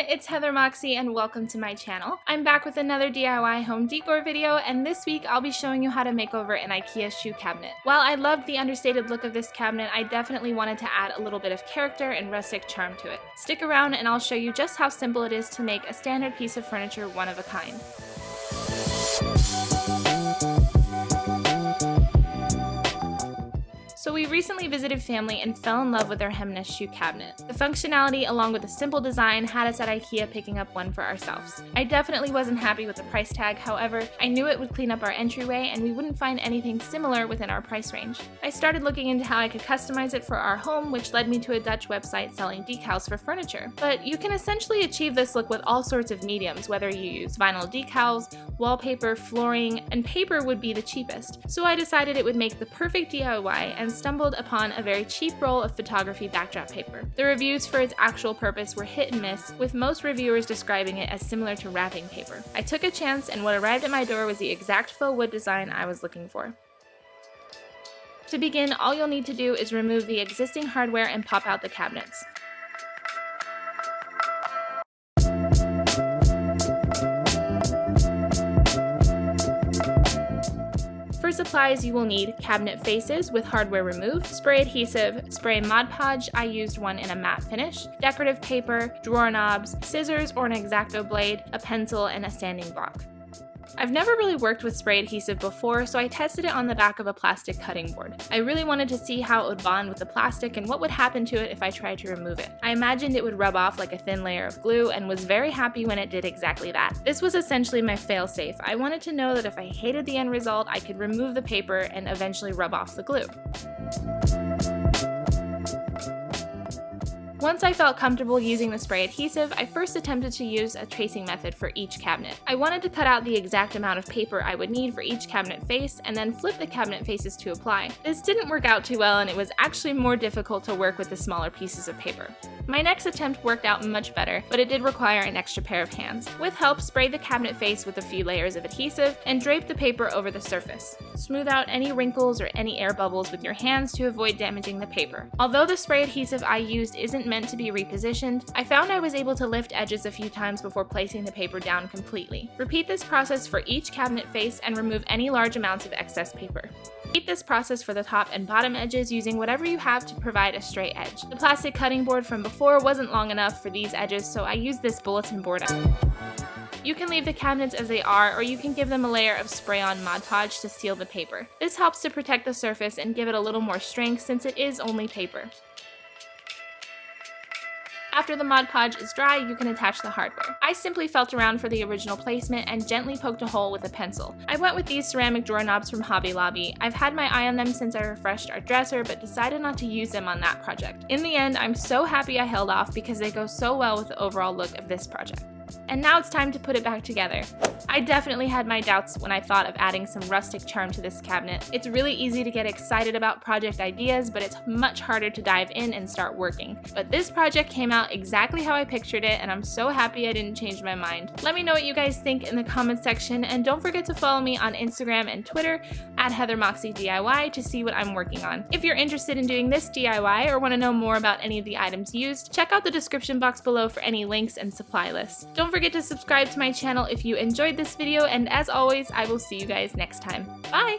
it's Heather Moxie and welcome to my channel. I'm back with another DIY home decor video, and this week I'll be showing you how to make over an Ikea shoe cabinet. While I loved the understated look of this cabinet, I definitely wanted to add a little bit of character and rustic charm to it. Stick around and I'll show you just how simple it is to make a standard piece of furniture one of a kind. So we recently visited family and fell in love with their Hemnes shoe cabinet. The functionality along with the simple design had us at Ikea picking up one for ourselves. I definitely wasn't happy with the price tag, however, I knew it would clean up our entryway and we wouldn't find anything similar within our price range. I started looking into how I could customize it for our home, which led me to a Dutch website selling decals for furniture. But you can essentially achieve this look with all sorts of mediums, whether you use vinyl decals, wallpaper, flooring, and paper would be the cheapest. So I decided it would make the perfect DIY and stumbled upon a very cheap roll of photography backdrop paper. The reviews for its actual purpose were hit and miss, with most reviewers describing it as similar to wrapping paper. I took a chance and what arrived at my door was the exact faux wood design I was looking for. To begin, all you'll need to do is remove the existing hardware and pop out the cabinets. For supplies, you will need cabinet faces with hardware removed, spray adhesive, spray Mod Podge, I used one in a matte finish, decorative paper, drawer knobs, scissors or an exacto blade, a pencil, and a sanding block. I've never really worked with spray adhesive before, so I tested it on the back of a plastic cutting board. I really wanted to see how it would bond with the plastic and what would happen to it if I tried to remove it. I imagined it would rub off like a thin layer of glue and was very happy when it did exactly that. This was essentially my fail-safe. I wanted to know that if I hated the end result, I could remove the paper and eventually rub off the glue. Once I felt comfortable using the spray adhesive, I first attempted to use a tracing method for each cabinet. I wanted to cut out the exact amount of paper I would need for each cabinet face and then flip the cabinet faces to apply. This didn't work out too well and it was actually more difficult to work with the smaller pieces of paper. My next attempt worked out much better, but it did require an extra pair of hands. With help, spray the cabinet face with a few layers of adhesive and drape the paper over the surface. Smooth out any wrinkles or any air bubbles with your hands to avoid damaging the paper. Although the spray adhesive I used isn't meant to be repositioned, I found I was able to lift edges a few times before placing the paper down completely. Repeat this process for each cabinet face and remove any large amounts of excess paper. Repeat this process for the top and bottom edges using whatever you have to provide a straight edge. The plastic cutting board from before wasn't long enough for these edges, so I used this bulletin board. You can leave the cabinets as they are, or you can give them a layer of spray-on Mod Podge to seal the paper. This helps to protect the surface and give it a little more strength since it is only paper. After the Mod Podge is dry, you can attach the hardware. I simply felt around for the original placement and gently poked a hole with a pencil. I went with these ceramic drawer knobs from Hobby Lobby. I've had my eye on them since I refreshed our dresser, but decided not to use them on that project. In the end, I'm so happy I held off because they go so well with the overall look of this project. And now it's time to put it back together. I definitely had my doubts when I thought of adding some rustic charm to this cabinet. It's really easy to get excited about project ideas, but it's much harder to dive in and start working. But this project came out exactly how I pictured it, and I'm so happy I didn't change my mind. Let me know what you guys think in the comments section, and don't forget to follow me on Instagram and Twitter at HeatherMoxieDIY to see what I'm working on. If you're interested in doing this DIY or want to know more about any of the items used, check out the description box below for any links and supply lists. Don't forget to subscribe to my channel if you enjoyed this video, and as always, I will see you guys next time. Bye!